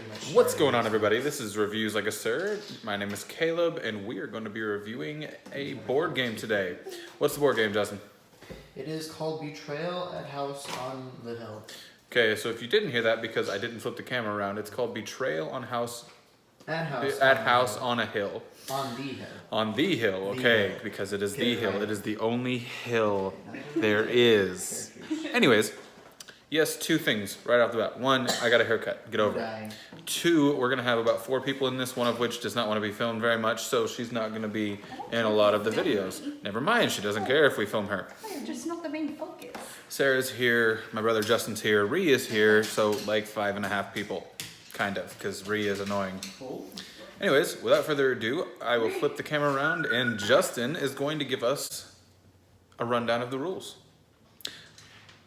pretty much. What's going on, everybody? This is Reviews Like a Sir. My name is Caleb, and we are going to be reviewing a board game today. What's the board game, Justin? It is called Betrayal at House on the Hill. Okay, so if you didn't hear that because I didn't flip the camera around, it's called Betrayal on House... At House on a Hill. On the hill. On the hill, okay, because it is the hill. It is the only hill there is. Anyways, yes, two things right off the bat. One, I got a haircut. Get over it. Two, we're going to have about 4 people in this, one of which does not want to be filmed very much, so she's not going to be in a lot of the videos. Never mind, she doesn't care if we film her. You're just not the main focus. Sarah's here, my brother Justin's here, Ree is here, so like 5.5 people. Kind of, because Ree is annoying. Anyways, without further ado, I will flip the camera around and Justin is going to give us a rundown of the rules.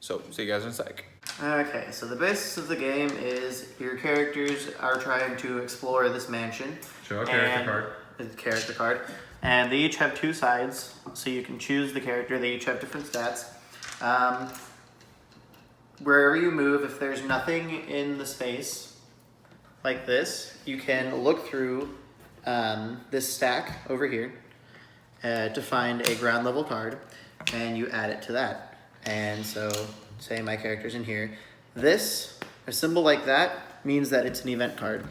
So, see you guys in a sec. Okay, so the basis of the game is your characters are trying to explore this mansion. Show a character card. The character card. And they each have 2 sides, so you can choose the character. They each have different stats. Wherever you move, if there's nothing in the space, like this, you can look through this stack over here to find a ground level card, and you add it to that. And so, say my character's in here. This, a symbol like that, means that it's an event card,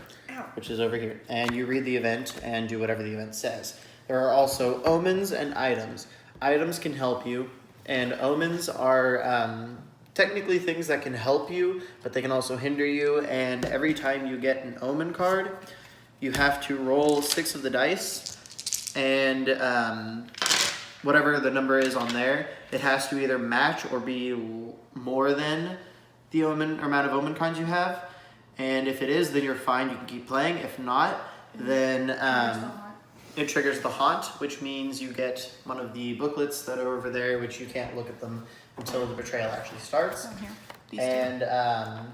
which is over here. And you read the event and do whatever the event says. There are also omens and items. Items can help you, and omens are technically things that can help you, but they can also hinder you. And every time you get an omen card, you have to roll 6 of the dice, and whatever the number is on there, it has to either match or be more than the omen or amount of omen cards you have. And if it is, then you're fine, you can keep playing. If not, then it triggers the haunt, which means you get one of the booklets that are over there, which you can't look at them until the betrayal actually starts. And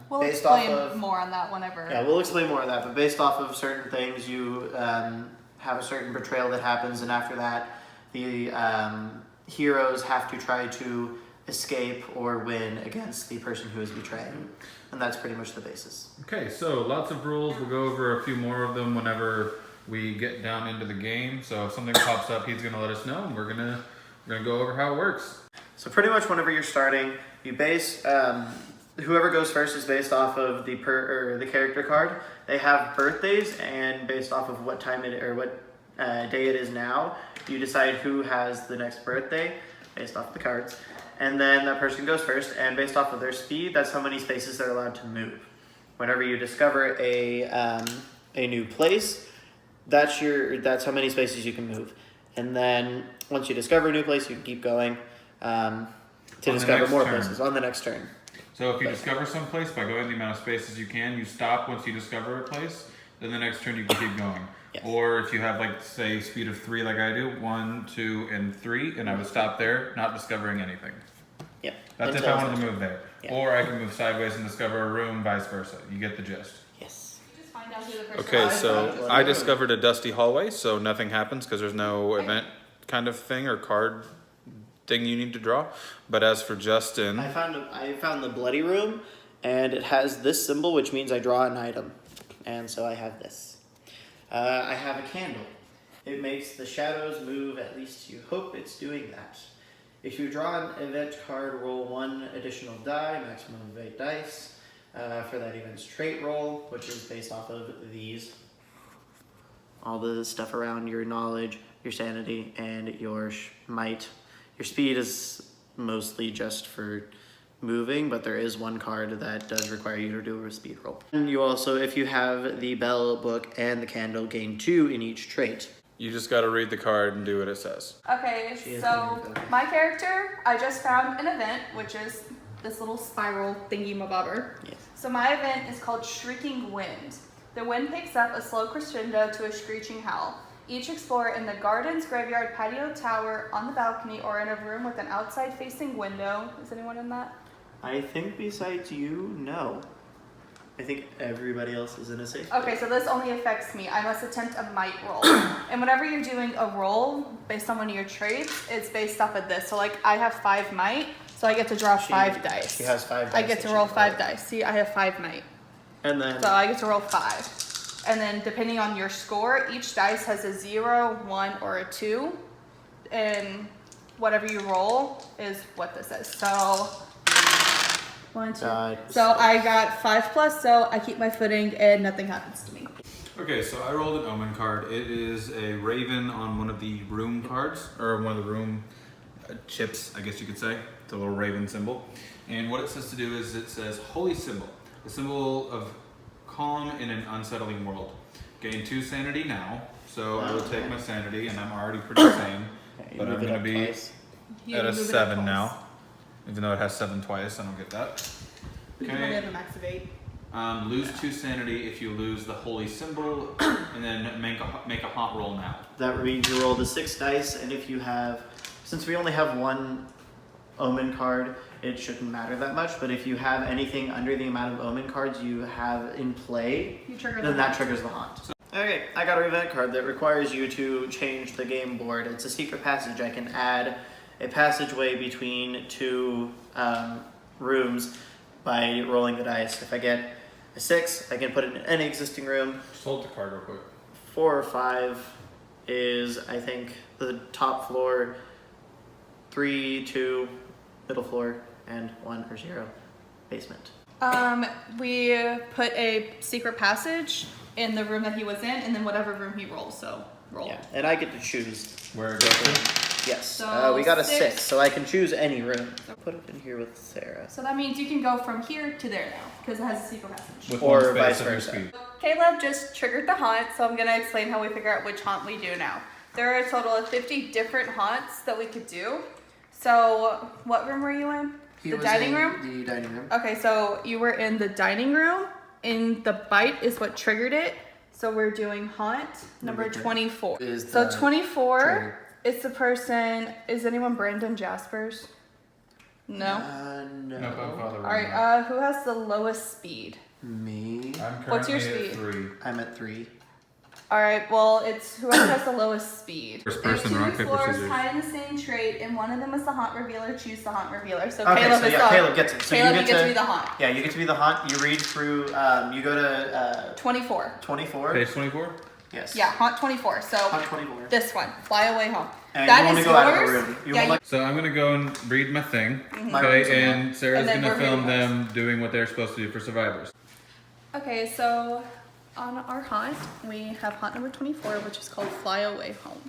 we'll based off explain of more on that whenever. Yeah, we'll explain more of that. But based off of certain things, you have a certain betrayal that happens, and after that, the heroes have to try to escape or win against the person who is betraying, and that's pretty much the basis. Okay, so lots of rules. We'll go over a few more of them whenever we get down into the game. So if something pops up, he's gonna let us know, and we're gonna go over how it works. So pretty much whenever you're starting, you base whoever goes first is based off of the character card. They have birthdays, and based off of what time it or what day it is now, you decide who has the next birthday based off the cards, and then that person goes first. And based off of their speed, that's how many spaces they're allowed to move. Whenever you discover a new place, that's how many spaces you can move. And then once you discover a new place, you can keep going to discover more places on the next turn. So if you discover some place, by going the amount of spaces you can, you stop once you discover a place, then the next turn you can keep going. Yes. Or if you have, like, say, speed of 3 like I do, 1, 2, and 3, and I would stop there, not discovering anything. Yeah. That's if I wanted to move there. Yeah. Or I can move sideways and discover a room, vice versa. You get the gist. Yes. Just find out who the person Okay, is. so I discovered a dusty hallway, so nothing happens because there's no event kind of thing or card thing you need to draw. But as for Justin, I found the bloody room, and it has this symbol, which means I draw an item, and so I have this. I have a candle. It makes the shadows move. At least you hope it's doing that. If you draw an event card, roll 1 additional die, maximum of 8 dice, for that event's trait roll, which is based off of these. All the stuff around your knowledge, your sanity, and your might. Your speed is mostly just for moving, but there is one card that does require you to do a speed roll. And you also, if you have the bell, book, and the candle, gain 2 in each trait. you just got to read the card and do what it says. Okay, so my character, I just found an event, which is this little spiral thingy-mabobber. Yes. So my event is called Shrieking Wind. The wind picks up a slow crescendo to a screeching howl. Each explorer in the gardens, graveyard, patio, tower, on the balcony, or in a room with an outside-facing window. Is anyone in that? I think besides you, no. I think everybody else is in a safe Okay, so this only affects me. I must attempt a might roll. And whenever you're doing a roll based on one of your traits, it's based off of this. So like I have 5 might, so I get to draw 5 dice. She has 5 dice. I get to roll 5 dice. See, I have 5 might. And then So I get to roll 5. And then depending on your score, each dice has a 0, 1, or a 2. And whatever you roll is what this is. So 1, 2. So I got 5+, so I keep my footing and nothing happens to me. Okay, so I rolled an omen card. It is a raven on one of the room cards, or one of the room chips, I guess you could say. It's a little raven symbol. And what it says to do is it says, holy symbol, a symbol of calm in an unsettling world. Gain 2 sanity now, so I will take my sanity, and I'm already pretty sane. But I'm going to be at a 7 now. Even though it has 7 twice, I don't get that. You can only have a max of 8. Lose 2 sanity if you lose the holy symbol, and then make a hot roll now. That means you roll the 6 dice, and if you have, since we only have 1 omen card, it shouldn't matter that much. But if you have anything under the amount of omen cards you have in play, then that triggers the haunt. Okay, I got a event card that requires you to change the game board. It's a secret passage. I can add a passageway between 2 rooms by rolling the dice. If I get a 6, I can put it in any existing room. Just hold the card real quick. 4 or 5 is, I think, the top floor. 3, 2, middle floor, and 1 or 0, basement. We put a secret passage in the room that he was in, and then whatever room he rolls, so roll. Yeah, and I get to choose. Where it goes to? Yes. So we got a 6. 6, so I can choose any room. Put it in here with Sarah. So that means you can go from here to there now, because it has a secret passage. With Or 1 space vice of your versa. speed. Caleb just triggered the haunt, so I'm going to explain how we figure out which haunt we do now. There are a total of 50 different haunts that we could do. So, what room were you in? The dining room? The dining room. Okay, so you were in the dining room, and the bite is what triggered it. So we're doing haunt number 24. So 24 trigger. is the person. Is anyone Brandon Jaspers? No. No, I'm Father. All right. Who has the lowest speed? Me. I'm currently What's your at speed? 3. I'm at 3. All right. Well, it's whoever has the lowest speed. First There's person, 2 rock, paper, floors scissors. tied in the same trait, and one of them is the haunt revealer. Choose the haunt revealer. So Okay, Caleb so is yeah, the Caleb gets it. So Caleb, you you get to be the haunt. Yeah, you get to be the haunt. You read through. You go to 24. 24. Page 24? Yes. Yeah, haunt 24. So Haunt 24. this one, fly away home. And That you want is to go out of the yours? room. You Yeah, want like. So I'm going to go and read my thing. My room's Okay, in and Sarah's And then going to we're film reading them doing what they're supposed to do for survivors. Okay, so on our haunt, we have haunt number 24, which is called Fly Away Home.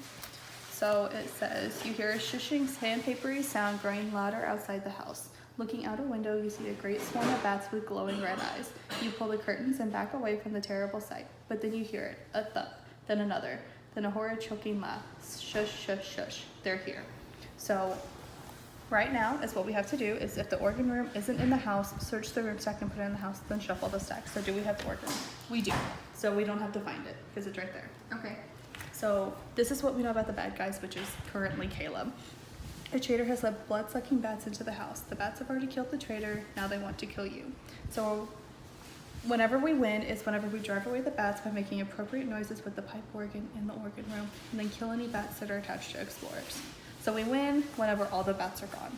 So it says, you hear a shushing sandpapery sound growing louder outside the house. Looking out a window, you see a great swarm of bats with glowing red eyes. You pull the curtains and back away from the terrible sight. But then you hear it, a thump, then another, then a horrid choking laugh. Shush, shush, shush, they're here. So right now is what we have to do is if the organ room isn't in the house, search the room stack and put it in the house, then shuffle the stack. So do we have the organ? We do. So we don't have to find it because it's right there. Okay. So this is what we know about the bad guys, which is currently Caleb. A traitor has let blood-sucking bats into the house. The bats have already killed the traitor. Now they want to kill you. So whenever we win is whenever we drive away the bats by making appropriate noises with the pipe organ in the organ room and then kill any bats that are attached to explorers. So we win whenever all the bats are gone.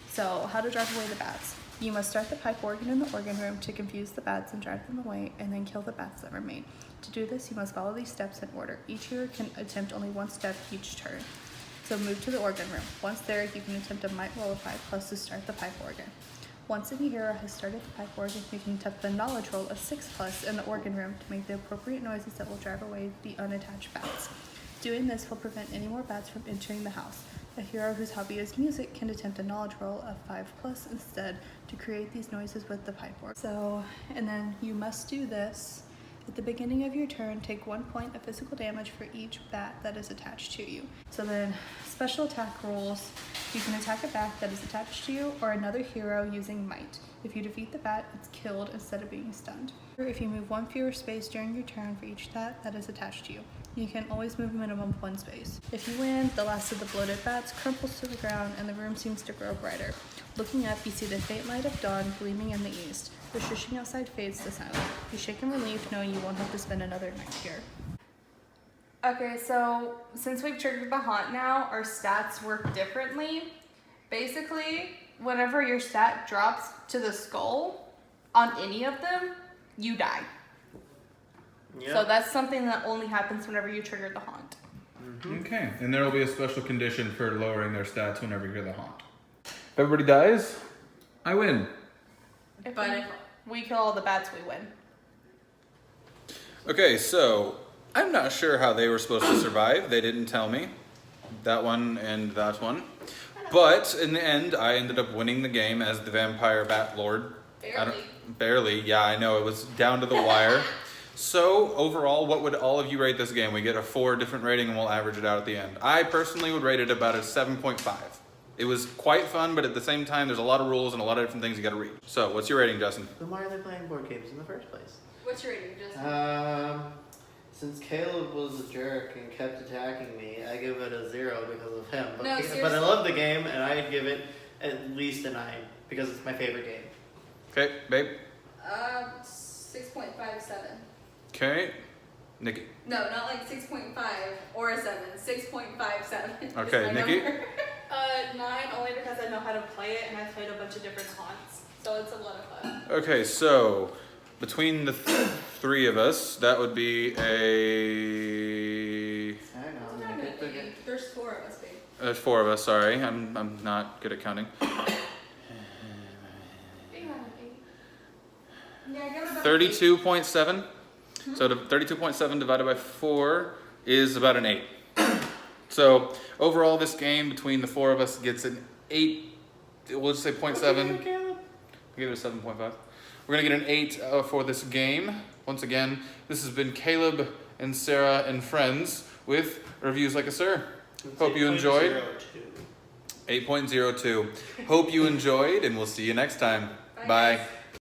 So how to drive away the bats? You must start the pipe organ in the organ room to confuse the bats and drive them away and then kill the bats that remain. To do this, you must follow these steps in order. Each hero can attempt only 1 step each turn. So move to the organ room. Once there, you can attempt a might roll of 5+ to start the pipe organ. Once any hero has started the pipe organ, you can attempt the knowledge roll of 6+ in the organ room to make the appropriate noises that will drive away the unattached bats. Doing this will prevent any more bats from entering the house. A hero whose hobby is music can attempt a knowledge roll of 5+ instead to create these noises with the pipe organ. So, and then you must do this. At the beginning of your turn, take 1 point of physical damage for each bat that is attached to you. So then, special attack rolls. You can attack a bat that is attached to you or another hero using might. If you defeat the bat, it's killed instead of being stunned. Or if you move 1 fewer space during your turn for each bat that is attached to you. You can always move a minimum of 1 space. If you win, the last of the bloated bats crumples to the ground and the room seems to grow brighter. Looking up, you see the faint light of dawn gleaming in the east. The shushing outside fades to silence. You shake in relief, knowing you won't have to spend another night here. Okay, so since we've triggered the haunt now, our stats work differently. Basically, whenever your stat drops to the skull on any of them, you die. Yeah. So that's something that only happens whenever you trigger the haunt. Okay, and there will be a special condition for lowering their stats whenever you hear the haunt. If everybody dies, I win. But if we kill all the bats, we win. Okay, so I'm not sure how they were supposed to survive. They didn't tell me. That one and that one. But in the end, I ended up winning the game as the vampire bat lord. Barely, yeah, I know. It was down to the wire. So overall, what would all of you rate this game? We get a 4 different rating and we'll average it out at the end. I personally would rate it about a 7.5. It was quite fun, but at the same time, there's a lot of rules and a lot of different things you gotta read. So what's your rating, Justin? Then why are they playing board games in the first place? What's your rating, Justin? Since Caleb was a jerk and kept attacking me, I give it a 0 because of him. But, No, but seriously. I love the game, and I'd give it at least a 9 because it's my favorite game. Okay, babe. 6.57. Okay, Nikki. No, not like 6.5 or a 7. 6.57. Okay, Nikki. 9 only because I know how to play it and I've played a bunch of different haunts. So it's a lot of fun. Okay, so between the 3 of us, that would be a... I don't know. There's 4 of us, babe. There's 4 of us, sorry. I'm not good at counting. Yeah, give it about 32.7. So 32.7 divided by 4 is about an 8. So overall, this game between the 4 of us gets an 8. We'll just say 0.7. Caleb? We give it a 7.5. We're gonna get an 8 for this game. Once again, this has been Caleb and Sarah and friends with Reviews Like a Sir. Hope you enjoyed. 8.02. Hope you enjoyed, and we'll see you next time. Bye.